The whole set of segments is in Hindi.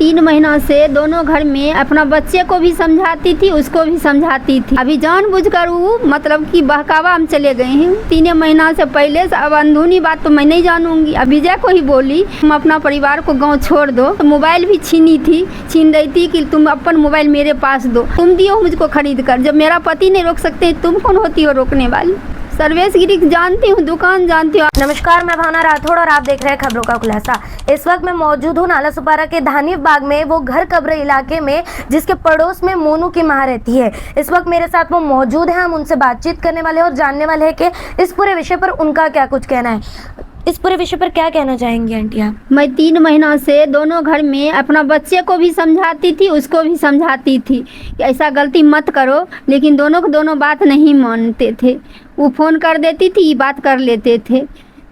3 महीना से दोनों घर में अपना बच्चे को भी समझाती थी, उसको भी समझाती थी। अभी जानबूझकर वो मतलब कि बहकावा में चले गए हैं 3 महीना से पहले से। अब अंदरूनी बात तो मैं नहीं जानूंगी। अब विजय को ही बोली हम अपना परिवार को गाँव छोड़ दो। तो मोबाइल भी छीन रही थी कि तुम अपन मोबाइल मेरे पास दो, तुम दियो मुझको खरीद कर। जब मेरा पति नहीं रोक सकते तुम कौन होती हो रोकने वाली। सर्वेश गिरी जानती हूँ, दुकान जानती हूँ। नमस्कार, मैं भावना राठौड़ और आप देख रहे हैं खबरों का खुलासा। इस वक्त मैं मौजूद हूँ नालासोपारा के धानी बाग में, वो घर कब्र इलाके में जिसके पड़ोस में मोनू की मां रहती है। इस वक्त मेरे साथ वो मौजूद है। हम उनसे बातचीत करने वाले हैं और जानने वाले हैं कि इस पूरे विषय पर उनका क्या कुछ कहना है। इस पूरे विषय पर क्या कहना चाहेंगी आंटी आप? मैं 3 महीना से दोनों घर में अपना बच्चे को भी समझाती थी, उसको भी समझाती थी कि ऐसा गलती मत करो, लेकिन दोनों बात नहीं मानते थे। वो फ़ोन कर देती थी, बात कर लेते थे,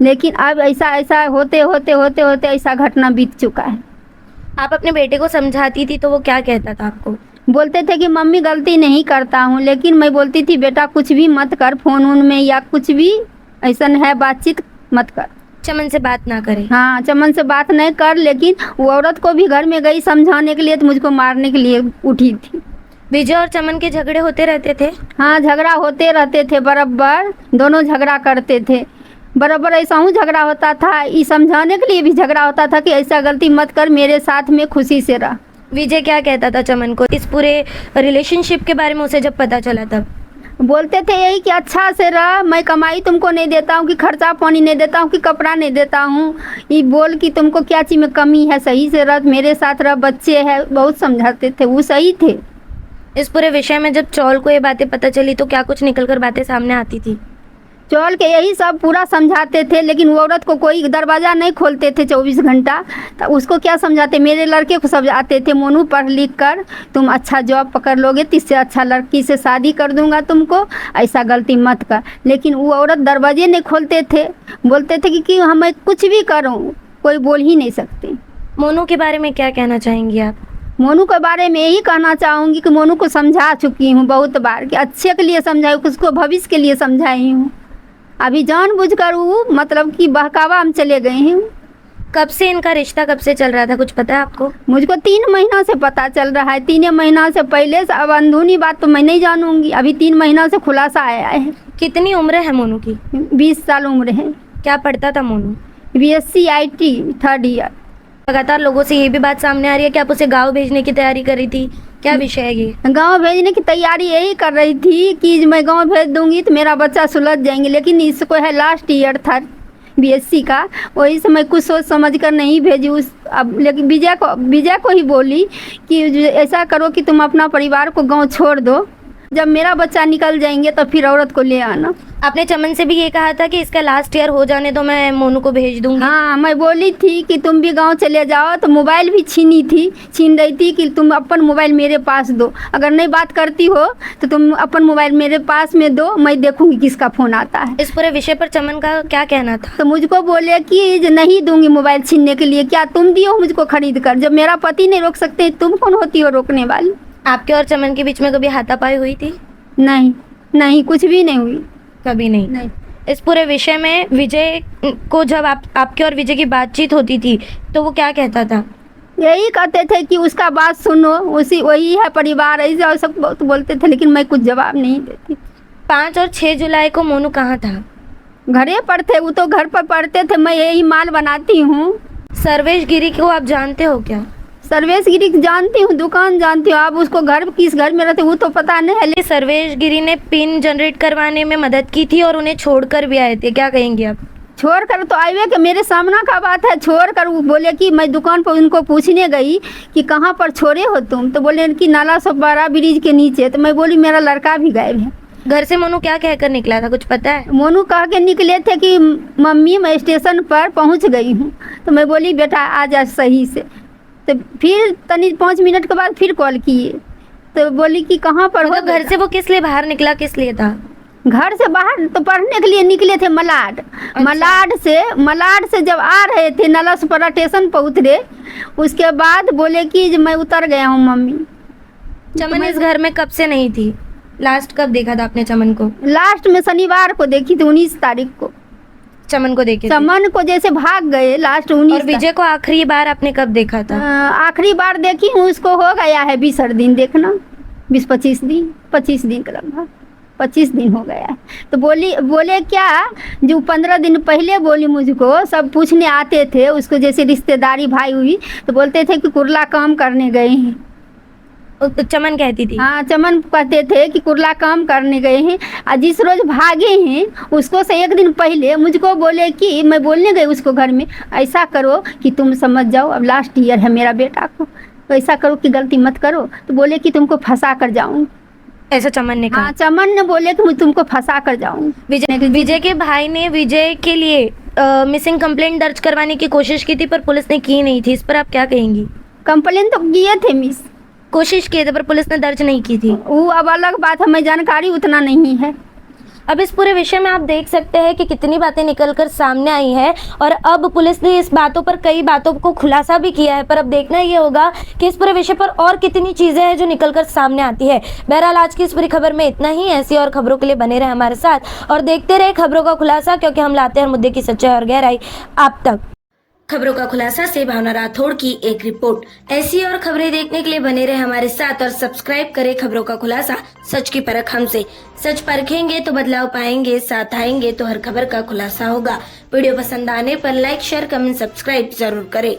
लेकिन अब ऐसा होते ऐसा घटना बीत चुका है। आप अपने बेटे को समझाती थी तो वो क्या कहता था आपको? बोलते थे कि मम्मी गलती नहीं करता हूँ, लेकिन मैं बोलती थी बेटा कुछ भी मत कर, फ़ोन में या कुछ भी ऐसा है बातचीत मत कर, चमन से बात ना करे। हाँ, चमन से बात नहीं कर। लेकिन वो औरत को भी घर में गई समझाने के लिए तो मुझको मारने के लिए उठी थी। विजय और चमन के झगड़े होते रहते थे? हाँ, झगड़ा होते रहते थे बराबर, दोनों झगड़ा करते थे बराबर। ऐसा हूँ झगड़ा होता था, ये समझाने के लिए भी झगड़ा होता था कि ऐसा गलती मत कर, मेरे साथ में खुशी से रह। विजय क्या कहता था चमन को इस पूरे रिलेशनशिप के बारे में उसे जब पता चला तब? बोलते थे यही कि अच्छा से रह, मैं कमाई तुमको नहीं देता हूँ, कि खर्चा पानी नहीं देता हूँ, कि कपड़ा नहीं देता हूँ, ये बोल कि तुमको क्या चीज़ में कमी है, सही से रह, मेरे साथ रह, बच्चे हैं। बहुत समझाते थे, वो सही थे। इस पूरे विषय में जब चौल को ये बातें पता चली तो क्या कुछ निकलकर बातें सामने आती थी? चौल के यही सब पूरा समझाते थे, लेकिन वो औरत को कोई दरवाज़ा नहीं खोलते थे 24 घंटा। तो उसको क्या समझाते, मेरे लड़के को समझाते थे मोनू पढ़ लिख कर तुम अच्छा जॉब पकड़ लोगे तो इससे अच्छा लड़की से शादी कर दूंगा तुमको, ऐसा गलती मत कर। लेकिन वो औरत दरवाजे नहीं खोलते थे, बोलते थे कि हमें कुछ भी करूँ, कोई बोल ही नहीं सकते। मोनू के बारे में क्या कहना चाहेंगी आप? मोनू के बारे में यही कहना चाहूँगी कि मोनू को समझा चुकी हूँ बहुत बार, कि अच्छे के लिए समझाई, उसको भविष्य के लिए समझाई हूँ। अभी जानबूझकर वो मतलब कि बहकावा में चले गए हैं। कब से इनका रिश्ता कब से चल रहा था, कुछ पता है आपको? मुझको 3 महीना से पता चल रहा है, 3 महीना से पहले से। अब अंदरूनी बात तो मैं नहीं जानूंगी, अभी 3 महीना से खुलासा आया है। कितनी उम्र है मोनू की? 20 साल उम्र है। क्या पढ़ता था Monu? BSc IT 3rd year. लगातार लोगों से ये भी बात सामने आ रही है कि आप उसे गाँव भेजने की तैयारी कर रही थी, क्या विषय है ये? गांव भेजने की तैयारी यही कर रही थी कि मैं गांव भेज दूंगी तो मेरा बच्चा सुलझ जाएंगे, लेकिन इसको है लास्ट ईयर था BSc का, वही से मैं कुछ सोच समझ कर नहीं भेजी उस। अब लेकिन विजय को ही बोली कि ऐसा करो कि तुम अपना परिवार को गाँव छोड़ दो, जब मेरा बच्चा निकल जाएंगे तो फिर औरत को ले आना। आपने चमन से भी ये कहा था कि इसका लास्ट ईयर हो जाने तो मैं मोनू को भेज दूंगी। हाँ, मैं बोली थी कि तुम भी गांव चले जाओ। तो मोबाइल भी छीन रही थी कि तुम अपन मोबाइल मेरे पास दो, अगर नहीं बात करती हो तो तुम अपन मोबाइल मेरे पास में दो, मैं देखूंगी किसका फ़ोन आता है। इस पूरे विषय पर चमन का क्या कहना था? तो मुझको बोले कि नहीं दूंगी मोबाइल छीनने के लिए, क्या तुम दियो मुझको खरीद कर। जब मेरा पति नहीं रोक सकते तुम कौन होती हो रोकने वाली। आपके और चमन के बीच में कभी हाथापाई हुई थी? नहीं, कुछ भी नहीं हुई, कभी नहीं। इस पूरे विषय में विजय को जब आपके और विजय की बातचीत होती थी तो वो क्या कहता था? यही कहते थे कि उसका बात सुनो, वही है परिवार, ऐसा सब बहुत बोलते थे, लेकिन मैं कुछ जवाब नहीं देती। 5 और 6 जुलाई को मोनू कहाँ था? घरे पर थे, वो तो घर पर पढ़ते थे, मैं यही माल बनाती हूँ। सर्वेश गिरी को आप जानते हो क्या? सर्वेश गिरी जानती हूँ, दुकान जानती हूँ। आप उसको किस घर में रहते वो तो पता नहीं है। लेकिन सर्वेश गिरी ने पिन जनरेट करवाने में मदद की थी और उन्हें छोड़कर भी आए थे, क्या कहेंगे आप? छोड़कर तो आए कि मेरे सामना का बात है। छोड़कर वो बोले कि मैं दुकान पर उनको पूछने गई कि कहाँ पर छोड़े हो तुम, तो बोले कि नालासोपारा ब्रिज के नीचे। तो मैं बोली मेरा लड़का भी गायब है। घर से मोनू क्या कहकर निकला था, कुछ पता है? मोनू कह के निकले थे कि मम्मी मैं स्टेशन पर पहुँच गई हूँ। तो मैं बोली बेटा आ जा सही से। तो फिर तनी 5 मिनट के बाद फिर कॉल किए तो बोली कि कहाँ पर हो। घर से वो किस लिए बाहर निकला, किस लिए था? घर से बाहर तो पढ़ने के लिए निकले थे मलाड। अच्छा। मलाड से जब आ रहे थे नालासोपारा स्टेशन पर उतरे, उसके बाद बोले कि मैं उतर गया हूँ मम्मी। चमन इस घर में कब से नहीं थी? लास्ट कब देखा था आपने चमन को? लास्ट में शनिवार को देखी थी, 19 तारीख को। चमन को देखे थे। चमन को जैसे भाग गए लास्ट और 19 विजय को आखिरी बार आपने कब देखा था? आखिरी बार देखी हूँ, उसको हो गया है 20 दिन देखना, 25 दिन का लगभग 25 दिन हो गया है। तो बोले क्या, जो 15 दिन पहले बोली मुझको, सब पूछने आते थे उसको, जैसे रिश्तेदारी भाई हुई तो बोलते थे कि कुर्ला काम करने गए हैं। तो चमन कहती थी? हाँ, चमन कहते थे कि कुर्ला काम करने गए हैं। और जिस रोज भागे हैं उसको से एक दिन पहले मुझको बोले कि मैं बोलने गई उसको घर में, ऐसा करो कि तुम समझ जाओ, अब लास्ट ईयर है मेरा बेटा को, तो ऐसा करो कि गलती मत करो। तो बोले कि तुमको फंसा कर जाऊंगी, ऐसा चमन ने कहा? हाँ, चमन ने बोले कि मैं तुमको फंसा कर जाऊंगी। विजय के भाई ने विजय के लिए मिसिंग कंप्लेंट दर्ज करवाने की कोशिश की थी पर पुलिस ने की नहीं थी, इस पर आप क्या कहेंगी? कंप्लेन तो किए थे मिस, कोशिश किए थे पर पुलिस ने दर्ज नहीं की थी। वो अब अलग बात, हमें जानकारी उतना नहीं है। अब इस पूरे विषय में आप देख सकते हैं कि कितनी बातें निकलकर सामने आई हैं और अब पुलिस ने इस बातों पर कई बातों को खुलासा भी किया है, पर अब देखना ये होगा कि इस पूरे विषय पर और कितनी चीजें हैं जो निकलकर सामने आती है। बहरहाल आज की इस पूरी खबर में इतना ही। ऐसी और खबरों के लिए बने रहे हमारे साथ और देखते रहे खबरों का खुलासा, क्योंकि हम लाते हैं हर मुद्दे की सच्चाई और गहराई आप तक। खबरों का खुलासा से भावना राठौड़ की एक रिपोर्ट। ऐसी और खबरें देखने के लिए बने रहे हमारे साथ और सब्सक्राइब करें खबरों का खुलासा, सच की परख हमसे। सच परखेंगे तो बदलाव पाएंगे, साथ आएंगे तो हर खबर का खुलासा होगा। वीडियो पसंद आने पर लाइक, शेयर, कमेंट, सब्सक्राइब जरूर करें।